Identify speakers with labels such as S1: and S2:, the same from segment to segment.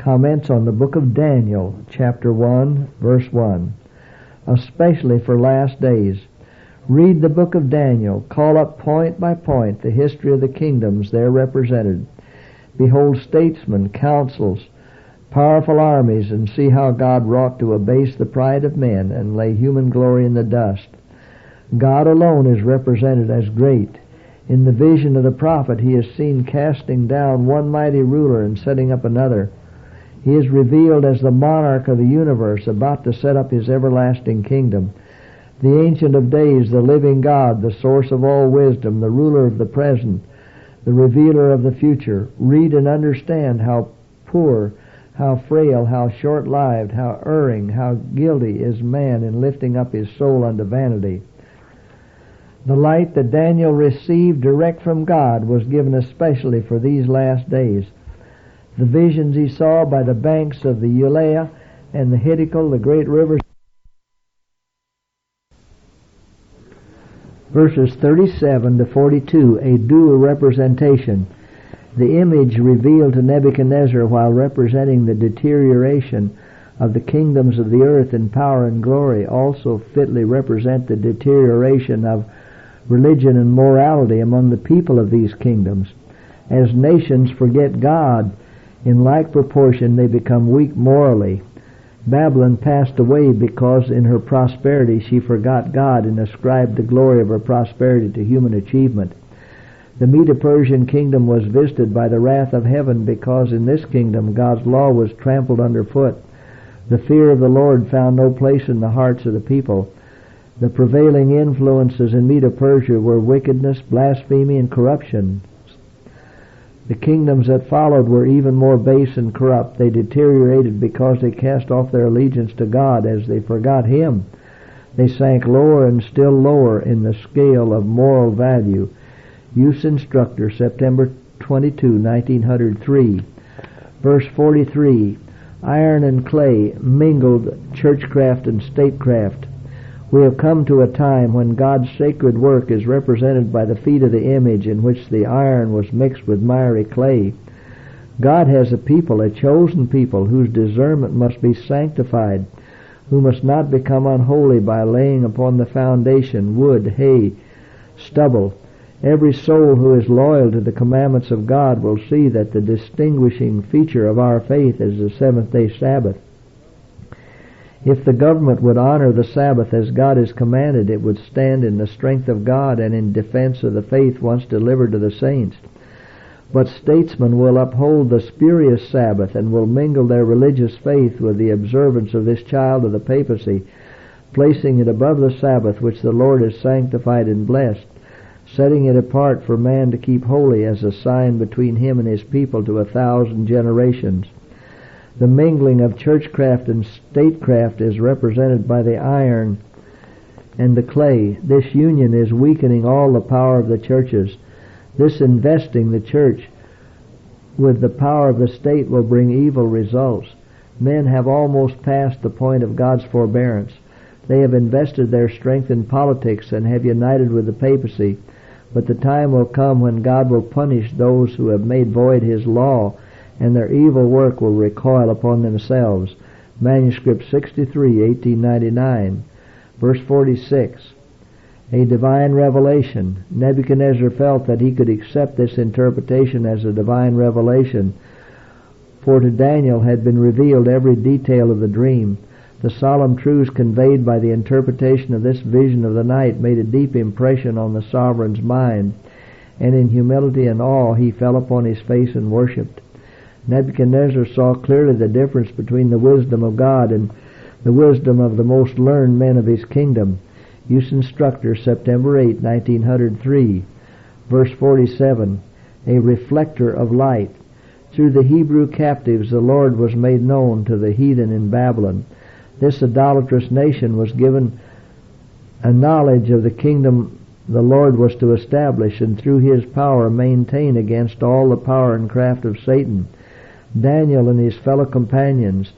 S1: comments on the book of Daniel, chapter 1, verse 1, especially for last days. Read the book of Daniel. Call up point by point the history of the kingdoms there represented. Behold statesmen, councils, powerful armies, and see how God wrought to abase the pride of men and lay human glory in the dust. God alone is represented as great. In the vision of the prophet, he is seen casting down one mighty ruler and setting up another. He is revealed as the monarch of the universe, about to set up his everlasting kingdom. The Ancient of Days, the living God, the source of all wisdom, the ruler of the present, the revealer of the future. Read and understand how poor, how frail, how short-lived, how erring, how guilty is man in lifting up his soul unto vanity. The light that Daniel received direct from God was given especially for these last days. The visions he saw by the banks of the Ulai and the Hiddekel, the great rivers. Verses 37 to 42, a dual representation. The image revealed to Nebuchadnezzar while representing the deterioration of the kingdoms of the earth in power and glory also fitly represent the deterioration of religion and morality among the people of these kingdoms. As nations forget God, in like proportion they become weak morally. Babylon passed away because in her prosperity she forgot God and ascribed the glory of her prosperity to human achievement. The Medo-Persian kingdom was visited by the wrath of heaven because in this kingdom God's law was trampled underfoot. The fear of the Lord found no place in the hearts of the people. The prevailing influences in Medo-Persia were wickedness, blasphemy, and corruption. The kingdoms that followed were even more base and corrupt. They deteriorated because they cast off their allegiance to God as they forgot Him. They sank lower and still lower in the scale of moral value. Youth Instructor, September 22, 1903. Verse 43, iron and clay mingled churchcraft and statecraft. We have come to a time when God's sacred work is represented by the feet of the image in which the iron was mixed with miry clay. God has a people, a chosen people, whose discernment must be sanctified, who must not become unholy by laying upon the foundation wood, hay, stubble. Every soul who is loyal to the commandments of God will see that the distinguishing feature of our faith is the seventh-day Sabbath. If the government would honor the Sabbath as God has commanded, it would stand in the strength of God and in defense of the faith once delivered to the saints. But statesmen will uphold the spurious Sabbath and will mingle their religious faith with the observance of this child of the papacy, placing it above the Sabbath which the Lord has sanctified and blessed, setting it apart for man to keep holy as a sign between him and his people to 1,000 generations. The mingling of churchcraft and statecraft is represented by the iron and the clay. This union is weakening all the power of the churches. This investing the church with the power of the state will bring evil results. Men have almost passed the point of God's forbearance. They have invested their strength in politics and have united with the papacy. But the time will come when God will punish those who have made void His law, and their evil work will recoil upon themselves. Manuscript 63, 1899. Verse 46. A divine revelation. Nebuchadnezzar felt that he could accept this interpretation as a divine revelation, for to Daniel had been revealed every detail of the dream. The solemn truths conveyed by the interpretation of this vision of the night made a deep impression on the sovereign's mind, and in humility and awe he fell upon his face and worshipped. Nebuchadnezzar saw clearly the difference between the wisdom of God and the wisdom of the most learned men of his kingdom. Youth Instructor, September 8, 1903. Verse 47, a reflector of light. Through the Hebrew captives the Lord was made known to the heathen in Babylon. This idolatrous nation was given a knowledge of the kingdom the Lord was to establish, and through His power maintain against all the power and craft of Satan. Daniel and his fellow companions,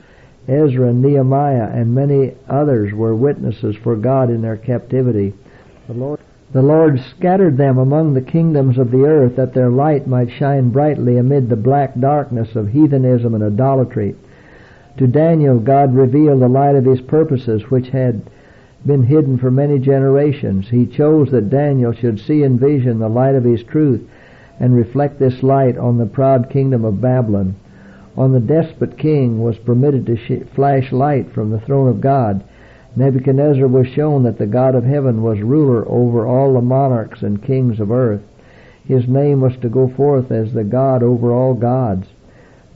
S1: Ezra and Nehemiah, and many others were witnesses for God in their captivity. The Lord scattered them among the kingdoms of the earth, that their light might shine brightly amid the black darkness of heathenism and idolatry. To Daniel God revealed the light of his purposes, which had been hidden for many generations. He chose that Daniel should see in vision the light of his truth, and reflect this light on the proud kingdom of Babylon. On the despot king was permitted to flash light from the throne of God. Nebuchadnezzar was shown that the God of heaven was ruler over all the monarchs and kings of earth. His name was to go forth as the God over all gods.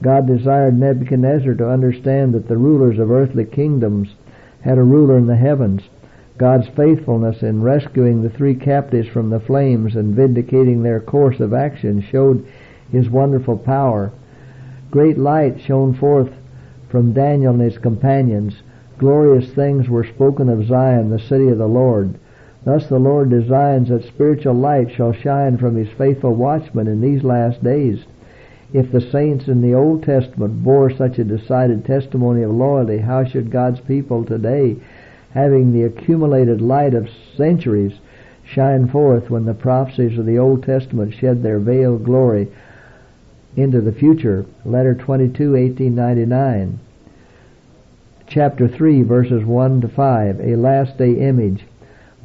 S1: God desired Nebuchadnezzar to understand that the rulers of earthly kingdoms had a ruler in the heavens. God's faithfulness in rescuing the three captives from the flames and vindicating their course of action showed his wonderful power. Great light shone forth from Daniel and his companions. Glorious things were spoken of Zion, the city of the Lord. Thus the Lord designs that spiritual light shall shine from his faithful watchmen in these last days. If the saints in the Old Testament bore such a decided testimony of loyalty, how should God's people today, having the accumulated light of centuries, shine forth when the prophecies of the Old Testament shed their veiled glory into the future? Letter 22, 1899. Chapter 3, verses 1 to 5, a last day image.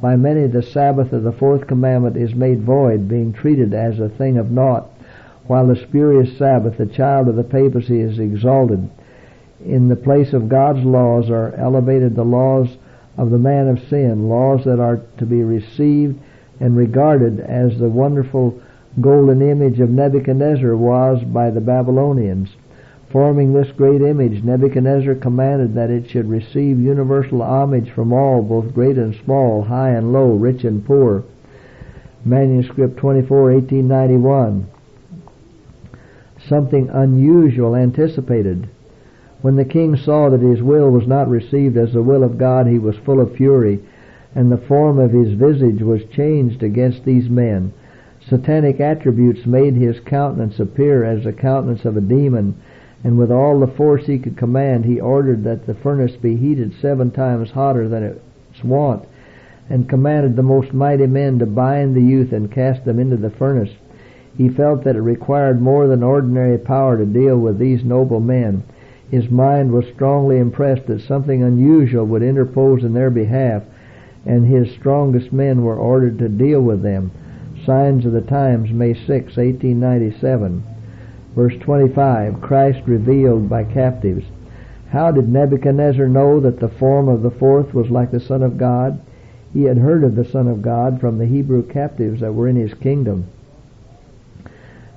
S1: By many the Sabbath of the fourth commandment is made void, being treated as a thing of naught, while the spurious Sabbath, the child of the papacy, is exalted. In the place of God's laws are elevated the laws of the man of sin, laws that are to be received and regarded as the wonderful golden image of Nebuchadnezzar was by the Babylonians. Forming this great image, Nebuchadnezzar commanded that it should receive universal homage from all, both great and small, high and low, rich and poor. Manuscript 24, 1891. Something unusual anticipated. When the king saw that his will was not received as the will of God, he was full of fury, and the form of his visage was changed against these men. Satanic attributes made his countenance appear as the countenance of a demon, and with all the force he could command, he ordered that the furnace be heated 7 times hotter than its wont, and commanded the most mighty men to bind the youth and cast them into the furnace. He felt that it required more than ordinary power to deal with these noble men. His mind was strongly impressed that something unusual would interpose in their behalf, and his strongest men were ordered to deal with them. Signs of the Times, May 6, 1897. Verse 25, Christ revealed by captives. How did Nebuchadnezzar know that the form of the fourth was like the Son of God? He had heard of the Son of God from the Hebrew captives that were in his kingdom.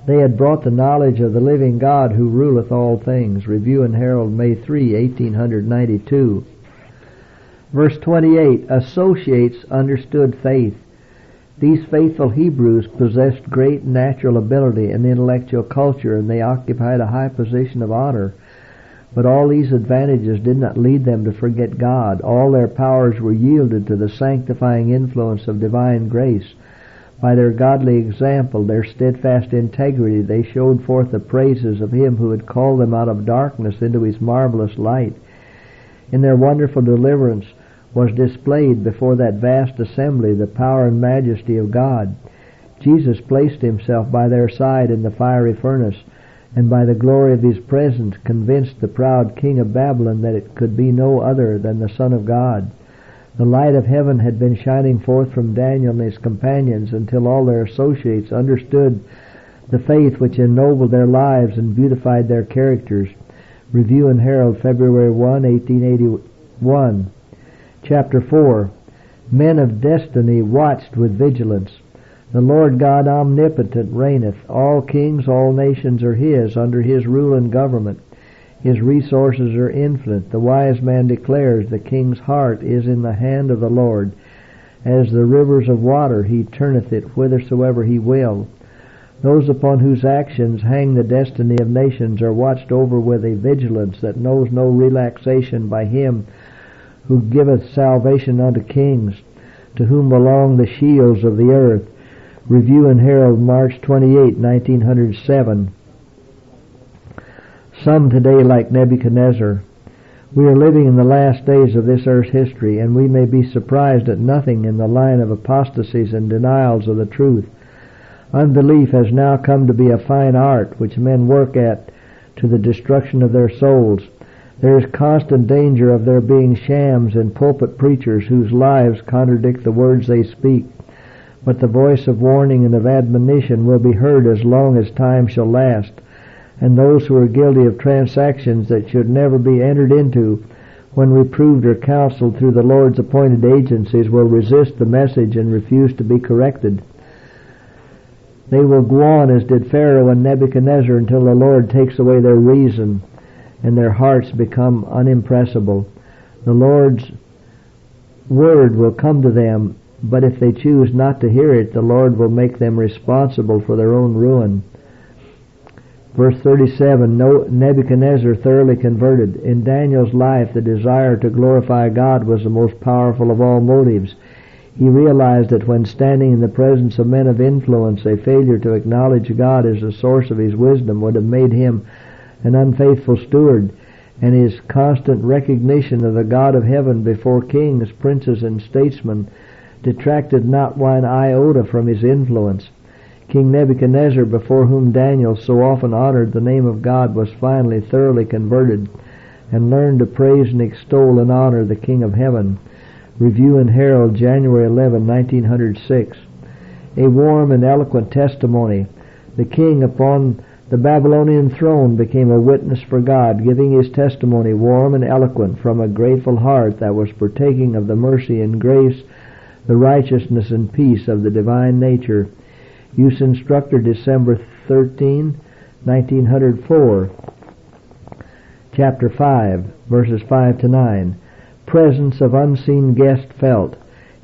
S1: They had brought the knowledge of the living God who ruleth all things. Review and Herald, May 3, 1892. Verse 28, associates understood faith. These faithful Hebrews possessed great natural ability and intellectual culture, and they occupied a high position of honor. But all these advantages did not lead them to forget God. All their powers were yielded to the sanctifying influence of divine grace. By their godly example, their steadfast integrity, they showed forth the praises of Him who had called them out of darkness into His marvelous light. In their wonderful deliverance was displayed before that vast assembly the power and majesty of God. Jesus placed Himself by their side in the fiery furnace, and by the glory of His presence convinced the proud king of Babylon that it could be no other than the Son of God. The light of heaven had been shining forth from Daniel and his companions until all their associates understood the faith which ennobled their lives and beautified their characters. Review and Herald, February 1, 1881. Chapter 4. Men of destiny watched with vigilance. The Lord God omnipotent reigneth. All kings, all nations are His, under His rule and government. His resources are infinite. The wise man declares, the king's heart is in the hand of the Lord. As the rivers of water, He turneth it whithersoever He will. Those upon whose actions hang the destiny of nations are watched over with a vigilance that knows no relaxation by Him who giveth salvation unto kings, to whom belong the shields of the earth. Review and Herald, March 28, 1907. Some today, like Nebuchadnezzar, We are living in the last days of this earth's history, and we may be surprised at nothing in the line of apostasies and denials of the truth. Unbelief has now come to be a fine art which men work at to the destruction of their souls. There is constant danger of there being shams and pulpit preachers whose lives contradict the words they speak. But the voice of warning and of admonition will be heard as long as time shall last, and those who are guilty of transactions that should never be entered into when reproved or counseled through the Lord's appointed agencies will resist the message and refuse to be corrected. They will go on as did Pharaoh and Nebuchadnezzar until the Lord takes away their reason and their hearts become unimpressible. The Lord's word will come to them, but if they choose not to hear it, the Lord will make them responsible for their own ruin. Verse 37, Nebuchadnezzar thoroughly converted. In Daniel's life, the desire to glorify God was the most powerful of all motives. He realized that when standing in the presence of men of influence, a failure to acknowledge God as the source of his wisdom would have made him an unfaithful steward, and his constant recognition of the God of heaven before kings, princes, and statesmen detracted not one iota from his influence. King Nebuchadnezzar, before whom Daniel so often honored the name of God, was finally thoroughly converted and learned to praise and extol and honor the King of Heaven. Review in Herald, January 11, 1906. A warm and eloquent testimony. The king upon the Babylonian throne became a witness for God, giving his testimony warm and eloquent from a grateful heart that was partaking of the mercy and grace, the righteousness and peace of the divine nature. Use Instructor, December 13, 1904. Chapter 5, verses 5 to 9. Presence of unseen guest felt.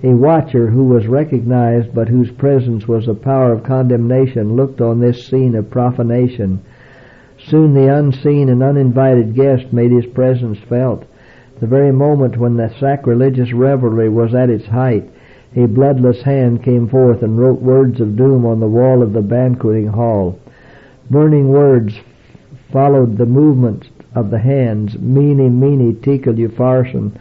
S1: A watcher who was recognized but whose presence was a power of condemnation looked on this scene of profanation. Soon the unseen and uninvited guest made his presence felt. The very moment when the sacrilegious revelry was at its height, a bloodless hand came forth and wrote words of doom on the wall of the banqueting hall. Burning words followed the movements of the hands. Mene, mene, tekel, upharsin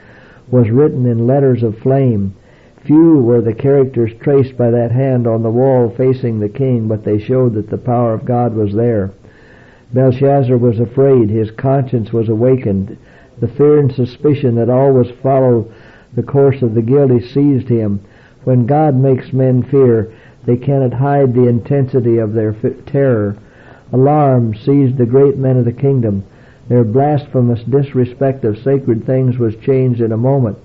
S1: was written in letters of flame. Few were the characters traced by that hand on the wall facing the king, but they showed that the power of God was there. Belshazzar was afraid. His conscience was awakened. The fear and suspicion that always follow the course of the guilty seized him. When God makes men fear, they cannot hide the intensity of their terror. Alarm seized the great men of the kingdom. Their blasphemous disrespect of sacred things was changed in a moment.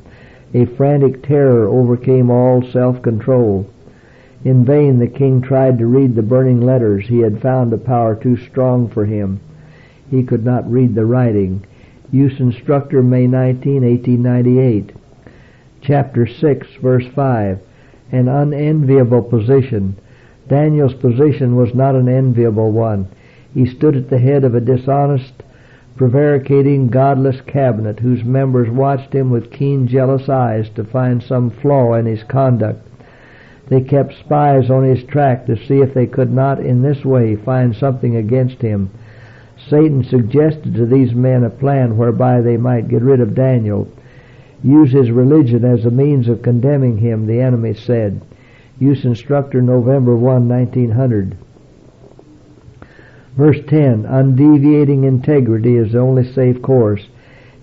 S1: A frantic terror overcame all self-control. In vain the king tried to read the burning letters. He had found a power too strong for him. He could not read the writing. Use Instructor, May 19, 1898. Chapter 6, verse 5. An unenviable position. Daniel's position was not an enviable one. He stood at the head of a dishonest, prevaricating, godless cabinet whose members watched him with keen, jealous eyes to find some flaw in his conduct. They kept spies on his track to see if they could not in this way find something against him. Satan suggested to these men a plan whereby they might get rid of Daniel. Use his religion as a means of condemning him, the enemy said. Use Instructor, November 1, 1900. Verse 10, undeviating integrity is the only safe course.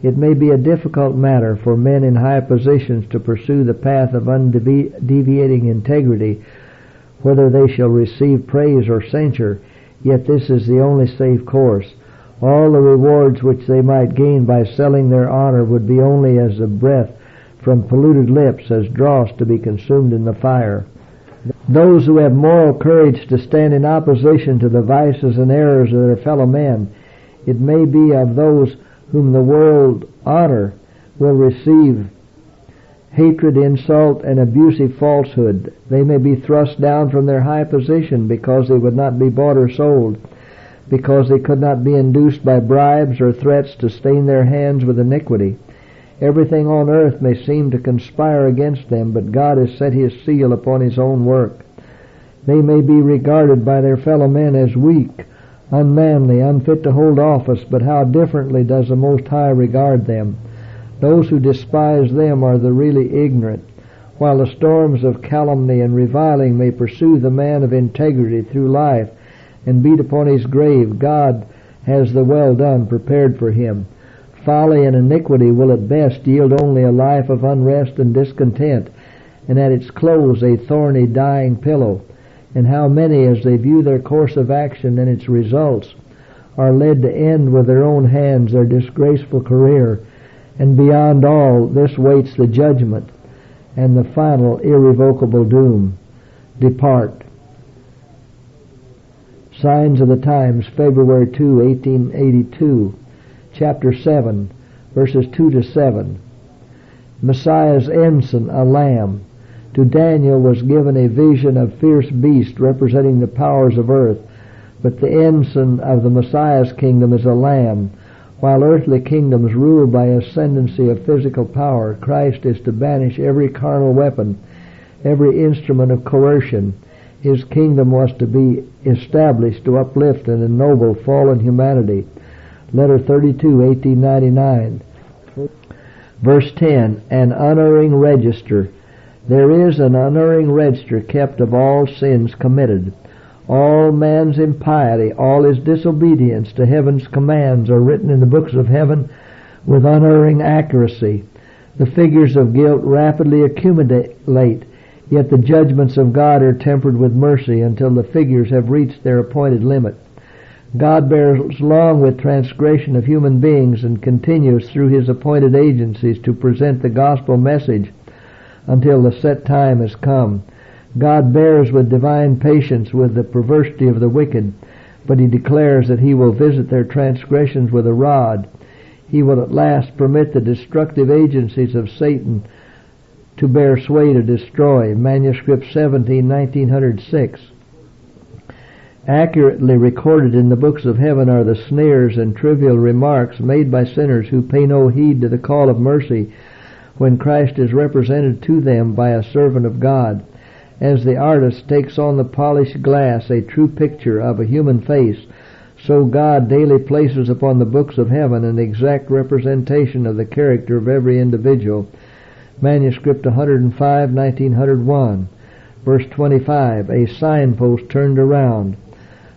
S1: It may be a difficult matter for men in high positions to pursue the path of undeviating integrity, whether they shall receive praise or censure, yet this is the only safe course. All the rewards which they might gain by selling their honor would be only as the breath from polluted lips, as dross to be consumed in the fire. Those who have moral courage to stand in opposition to the vices and errors of their fellow men, it may be of those whom the world honor, will receive hatred, insult, and abusive falsehood. They may be thrust down from their high position because they would not be bought or sold, because they could not be induced by bribes or threats to stain their hands with iniquity. Everything on earth may seem to conspire against them, but God has set his seal upon his own work. They may be regarded by their fellow men as weak, unmanly, unfit to hold office, but how differently does the Most High regard them. Those who despise them are the really ignorant, while the storms of calumny and reviling may pursue the man of integrity through life and beat upon his grave. God has the well done prepared for him. Folly and iniquity will at best yield only a life of unrest and discontent, and at its close a thorny dying pillow. And how many, as they view their course of action and its results, are led to end with their own hands their disgraceful career, and beyond all this waits the judgment and the final irrevocable doom. Depart. Signs of the Times, February 2, 1882, chapter 7, verses 2 to 7. Messiah's ensign, a lamb. To Daniel was given a vision of fierce beast representing the powers of earth, but the ensign of the Messiah's kingdom is a lamb. While earthly kingdoms rule by ascendancy of physical power, Christ is to banish every carnal weapon, every instrument of coercion. His kingdom was to be established to uplift and ennoble fallen humanity. Letter 32, 1899. Verse 10, an unerring register. There is an unerring register kept of all sins committed. All man's impiety, all his disobedience to heaven's commands are written in the books of heaven with unerring accuracy. The figures of guilt rapidly accumulate, yet the judgments of God are tempered with mercy until the figures have reached their appointed limit. God bears long with transgression of human beings and continues through his appointed agencies to present the gospel message until the set time has come. God bears with divine patience with the perversity of the wicked, but he declares that he will visit their transgressions with a rod. He will at last permit the destructive agencies of Satan to bear sway to destroy. Manuscript 17, 1906. Accurately recorded in the books of heaven are the sneers and trivial remarks made by sinners who pay no heed to the call of mercy when Christ is represented to them by a servant of God. As the artist takes on the polished glass a true picture of a human face, so God daily places upon the books of heaven an exact representation of the character of every individual. Manuscript 105, 1901. Verse 25, a signpost turned around.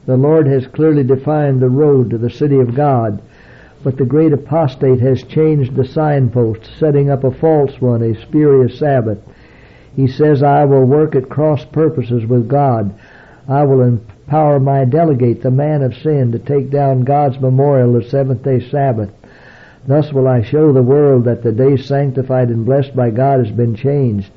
S1: The Lord has clearly defined the road to the city of God, but the great apostate has changed the signpost, setting up a false one, a spurious Sabbath. He says, I will work at cross purposes with God. I will empower my delegate, the man of sin, to take down God's memorial, the seventh-day Sabbath. Thus will I show the world that the day sanctified and blessed by God has been changed.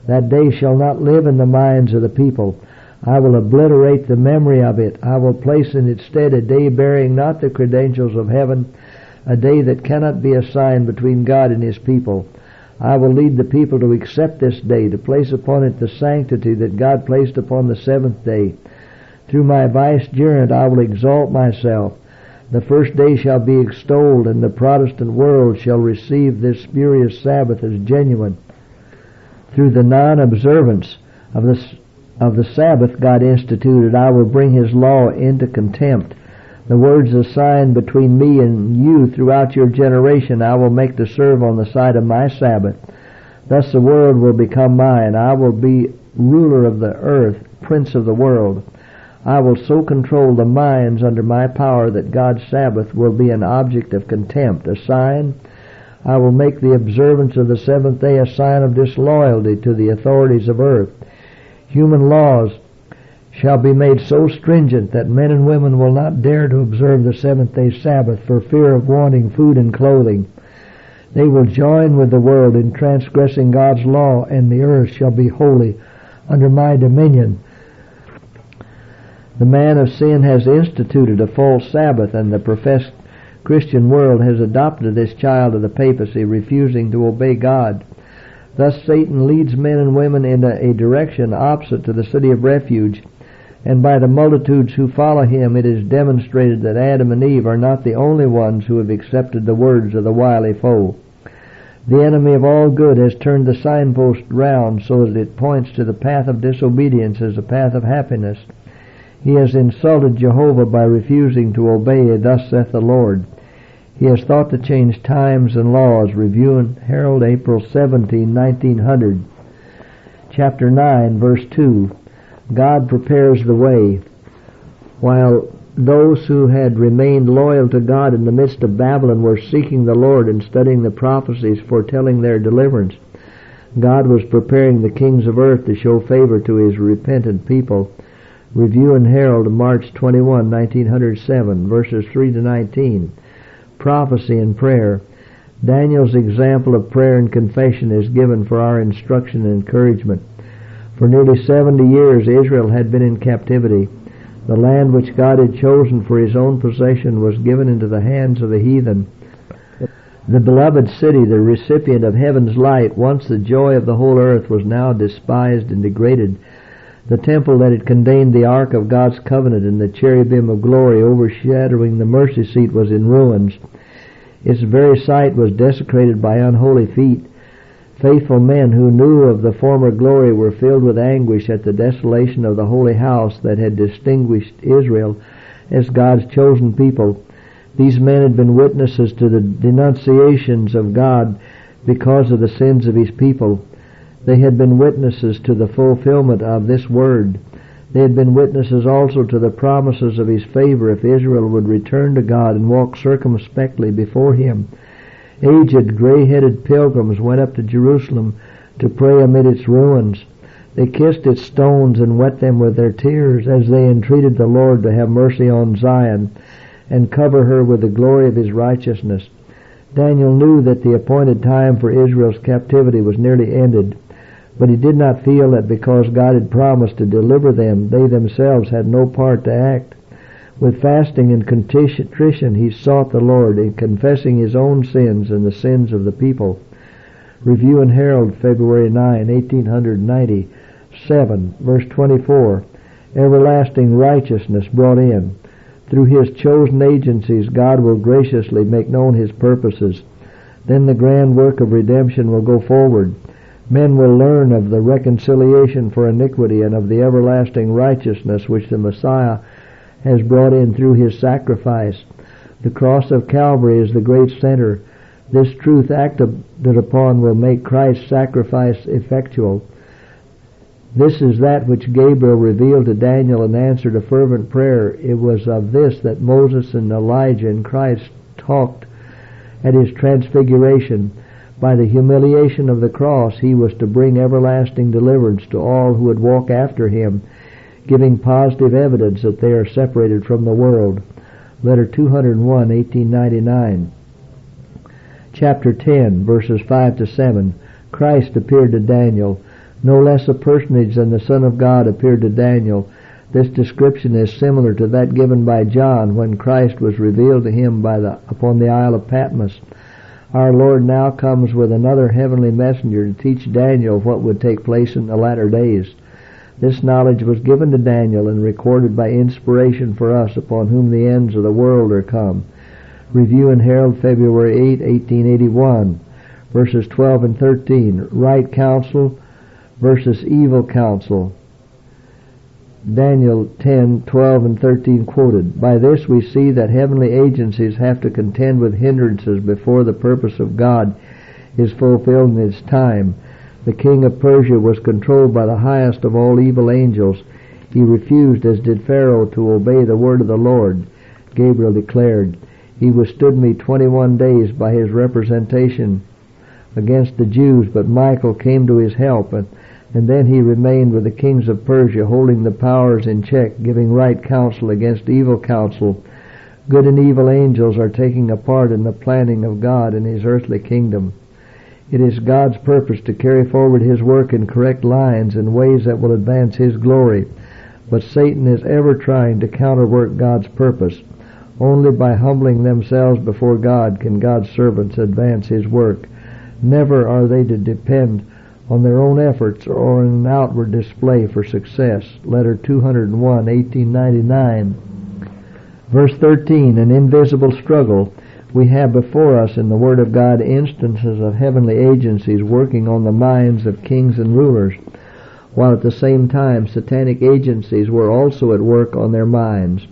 S1: That day shall not live in the minds of the people. I will obliterate the memory of it. I will place in its stead a day bearing not the credentials of heaven, a day that cannot be a sign between God and his people. I will lead the people to accept this day, to place upon it the sanctity that God placed upon the seventh day. Through my vicegerent I will exalt myself. The first day shall be extolled, and the Protestant world shall receive this spurious Sabbath as genuine. Through the non-observance of the Sabbath God instituted, I will bring his law into contempt. The words a sign between me and you throughout your generation I will make to serve on the side of my Sabbath. Thus the world will become mine. I will be ruler of the earth, prince of the world. I will so control the minds under my power that God's Sabbath will be an object of contempt, a sign. I will make the observance of the seventh day a sign of disloyalty to the authorities of earth. Human laws shall be made so stringent that men and women will not dare to observe the seventh-day Sabbath for fear of wanting food and clothing. They will join with the world in transgressing God's law, and the earth shall be holy under my dominion. The man of sin has instituted a false Sabbath, and the professed Christian world has adopted this child of the papacy, refusing to obey God. Thus Satan leads men and women in a direction opposite to the city of refuge, and by the multitudes who follow him it is demonstrated that Adam and Eve are not the only ones who have accepted the words of the wily foe. The enemy of all good has turned the signpost round so that it points to the path of disobedience as a path of happiness. He has insulted Jehovah by refusing to obey, thus saith the Lord. He has thought to change times and laws. Review in Herald, April 17, 1900. Chapter 9, verse 2. God prepares the way. While those who had remained loyal to God in the midst of Babylon were seeking the Lord and studying the prophecies foretelling their deliverance, God was preparing the kings of earth to show favor to His repentant people. Review in Herald, March 21, 1907, verses 3 to 19. Prophecy and prayer. Daniel's example of prayer and confession is given for our instruction and encouragement. For nearly 70 years Israel had been in captivity. The land which God had chosen for His own possession was given into the hands of the heathen. The beloved city, the recipient of heaven's light, once the joy of the whole earth, was now despised and degraded. The temple that had contained the ark of God's covenant and the cherubim of glory overshadowing the mercy seat was in ruins. Its very site was desecrated by unholy feet. Faithful men who knew of the former glory were filled with anguish at the desolation of the holy house that had distinguished Israel as God's chosen people. These men had been witnesses to the denunciations of God because of the sins of His people. They had been witnesses to the fulfillment of this word. They had been witnesses also to the promises of His favor if Israel would return to God and walk circumspectly before Him. Aged, gray-headed pilgrims went up to Jerusalem to pray amid its ruins. They kissed its stones and wet them with their tears as they entreated the Lord to have mercy on Zion and cover her with the glory of His righteousness. Daniel knew that the appointed time for Israel's captivity was nearly ended, but he did not feel that because God had promised to deliver them, they themselves had no part to act. With fasting and contrition he sought the Lord, in confessing his own sins and the sins of the people. Review in Herald, February 9, 1897, verse 24. Everlasting righteousness brought in. Through His chosen agencies, God will graciously make known His purposes. Then the grand work of redemption will go forward. Men will learn of the reconciliation for iniquity and of the everlasting righteousness which the Messiah has brought in through His sacrifice. The cross of Calvary is the great center. This truth acted upon will make Christ's sacrifice effectual. This is that which Gabriel revealed to Daniel and answered a fervent prayer. It was of this that Moses and Elijah and Christ talked at His transfiguration. By the humiliation of the cross, He was to bring everlasting deliverance to all who would walk after Him, giving positive evidence that they are separated from the world. Letter 201, 1899. Chapter 10, verses 5 to 7. Christ appeared to Daniel. No less a personage than the Son of God appeared to Daniel. This description is similar to that given by John when Christ was revealed to him upon the Isle of Patmos. Our Lord now comes with another heavenly messenger to teach Daniel what would take place in the latter days. This knowledge was given to Daniel and recorded by inspiration for us, upon whom the ends of the world are come. Review in Herald, February 8, 1881, verses 12 and 13. Right counsel versus evil counsel. Daniel 10, 12 and 13 quoted. By this we see that heavenly agencies have to contend with hindrances before the purpose of God is fulfilled in its time. The king of Persia was controlled by the highest of all evil angels. He refused, as did Pharaoh, to obey the word of the Lord. Gabriel declared, He withstood me 21 days by his representation against the Jews, but Michael came to his help, and then he remained with the kings of Persia, holding the powers in check, giving right counsel against evil counsel. Good and evil angels are taking a part in the planning of God in His earthly kingdom. It is God's purpose to carry forward His work in correct lines in ways that will advance His glory, but Satan is ever trying to counterwork God's purpose. Only by humbling themselves before God can God's servants advance His work. Never are they to depend on their own efforts or an outward display for success. Letter 201, 1899. Verse 13, an invisible struggle. We have before us in the Word of God instances of heavenly agencies working on the minds of kings and rulers, while at the same time satanic agencies were also at work on their minds.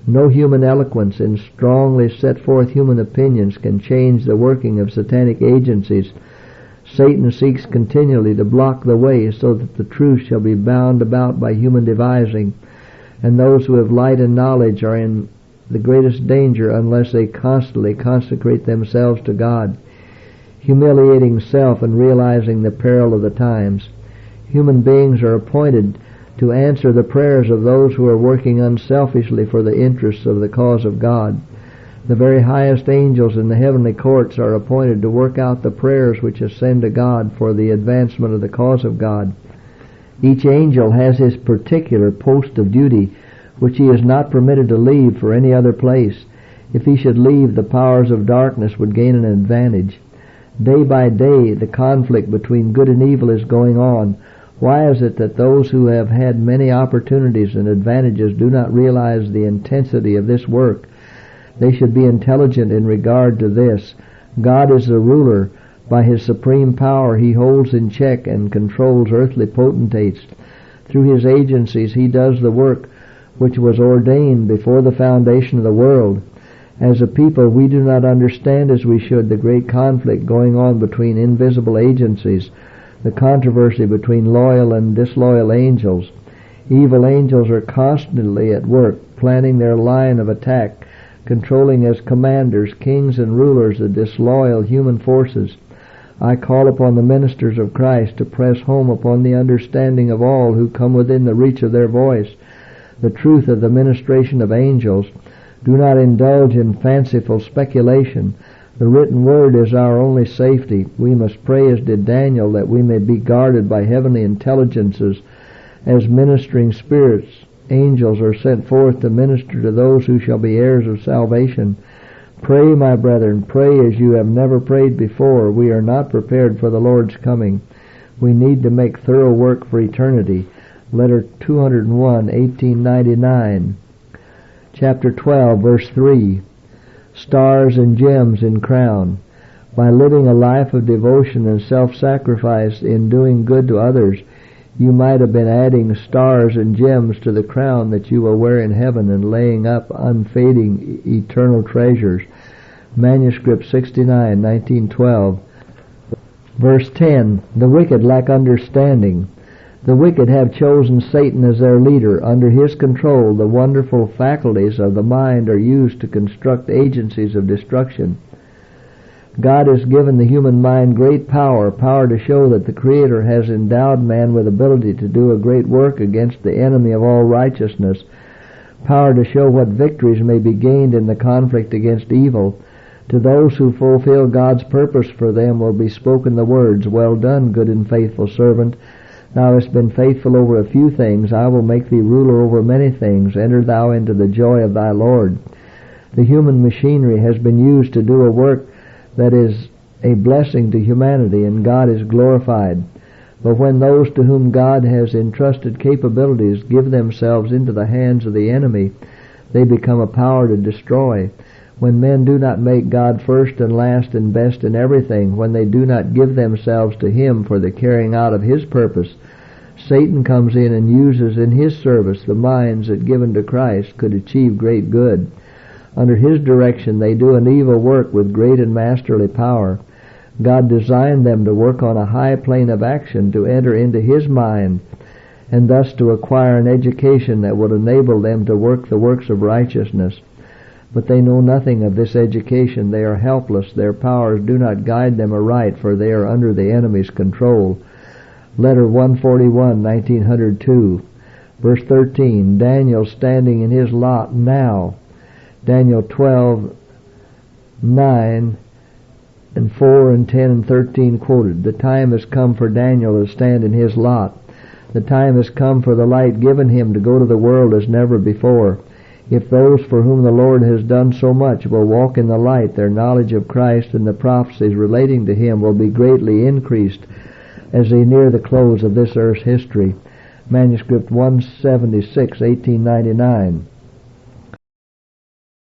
S1: No human eloquence and strongly set forth human opinions can change the working of satanic agencies. Satan seeks continually to block the way so that the truth shall be bound about by human devising, and those who have light and knowledge are in the greatest danger unless they constantly consecrate themselves to God, humiliating self and realizing the peril of the times. Human beings are appointed to answer the prayers of those who are working unselfishly for the interests of the cause of God. The very highest angels in the heavenly courts are appointed to work out the prayers which ascend to God for the advancement of the cause of God. Each angel has his particular post of duty, which he is not permitted to leave for any other place. If he should leave, the powers of darkness would gain an advantage. Day by day, the conflict between good and evil is going on. Why is it that those who have had many opportunities and advantages do not realize the intensity of this work? They should be intelligent in regard to this. God is the ruler. By his supreme power he holds in check and controls earthly potentates. Through his agencies he does the work which was ordained before the foundation of the world. As a people, we do not understand as we should the great conflict going on between invisible agencies, the controversy between loyal and disloyal angels. Evil angels are constantly at work, planning their line of attack, controlling as commanders, kings, and rulers the disloyal human forces. I call upon the ministers of Christ to press home upon the understanding of all who come within the reach of their voice the truth of the ministration of angels. Do not indulge in fanciful speculation. The written word is our only safety. We must pray as did Daniel, that we may be guarded by heavenly intelligences. As ministering spirits, angels are sent forth to minister to those who shall be heirs of salvation. Pray, my brethren, pray as you have never prayed before. We are not prepared for the Lord's coming. We need to make thorough work for eternity. Letter 201, 1899. Chapter 12, verse 3. Stars and gems in crown. By living a life of devotion and self-sacrifice in doing good to others, you might have been adding stars and gems to the crown that you will wear in heaven and laying up unfading eternal treasures. Manuscript 69, 1912. Verse 10. The wicked lack understanding. The wicked have chosen Satan as their leader. Under his control, the wonderful faculties of the mind are used to construct agencies of destruction. God has given the human mind great power to show that the Creator has endowed man with ability to do a great work against the enemy of all righteousness, power to show what victories may be gained in the conflict against evil. To those who fulfill God's purpose for them will be spoken the words, "Well done, good and faithful servant. Thou hast been faithful over a few things. I will make thee ruler over many things. Enter thou into the joy of thy Lord." The human machinery has been used to do a work that is a blessing to humanity, and God is glorified. But when those to whom God has entrusted capabilities give themselves into the hands of the enemy, they become a power to destroy. When men do not make God first and last and best in everything, when they do not give themselves to Him for the carrying out of His purpose, Satan comes in and uses in his service the minds that, given to Christ, could achieve great good. Under his direction they do an evil work with great and masterly power. God designed them to work on a high plane of action, to enter into his mind, and thus to acquire an education that would enable them to work the works of righteousness. But they know nothing of this education. They are helpless. Their powers do not guide them aright, for they are under the enemy's control. Letter 141, 1902. Verse 13. Daniel standing in his lot now. Daniel 12, 9, and 4 and 10 and 13 quoted. The time has come for Daniel to stand in his lot. The time has come for the light given him to go to the world as never before. If those for whom the Lord has done so much will walk in the light, their knowledge of Christ and the prophecies relating to him will be greatly increased as they near the close of this earth's history. Manuscript 176, 1899.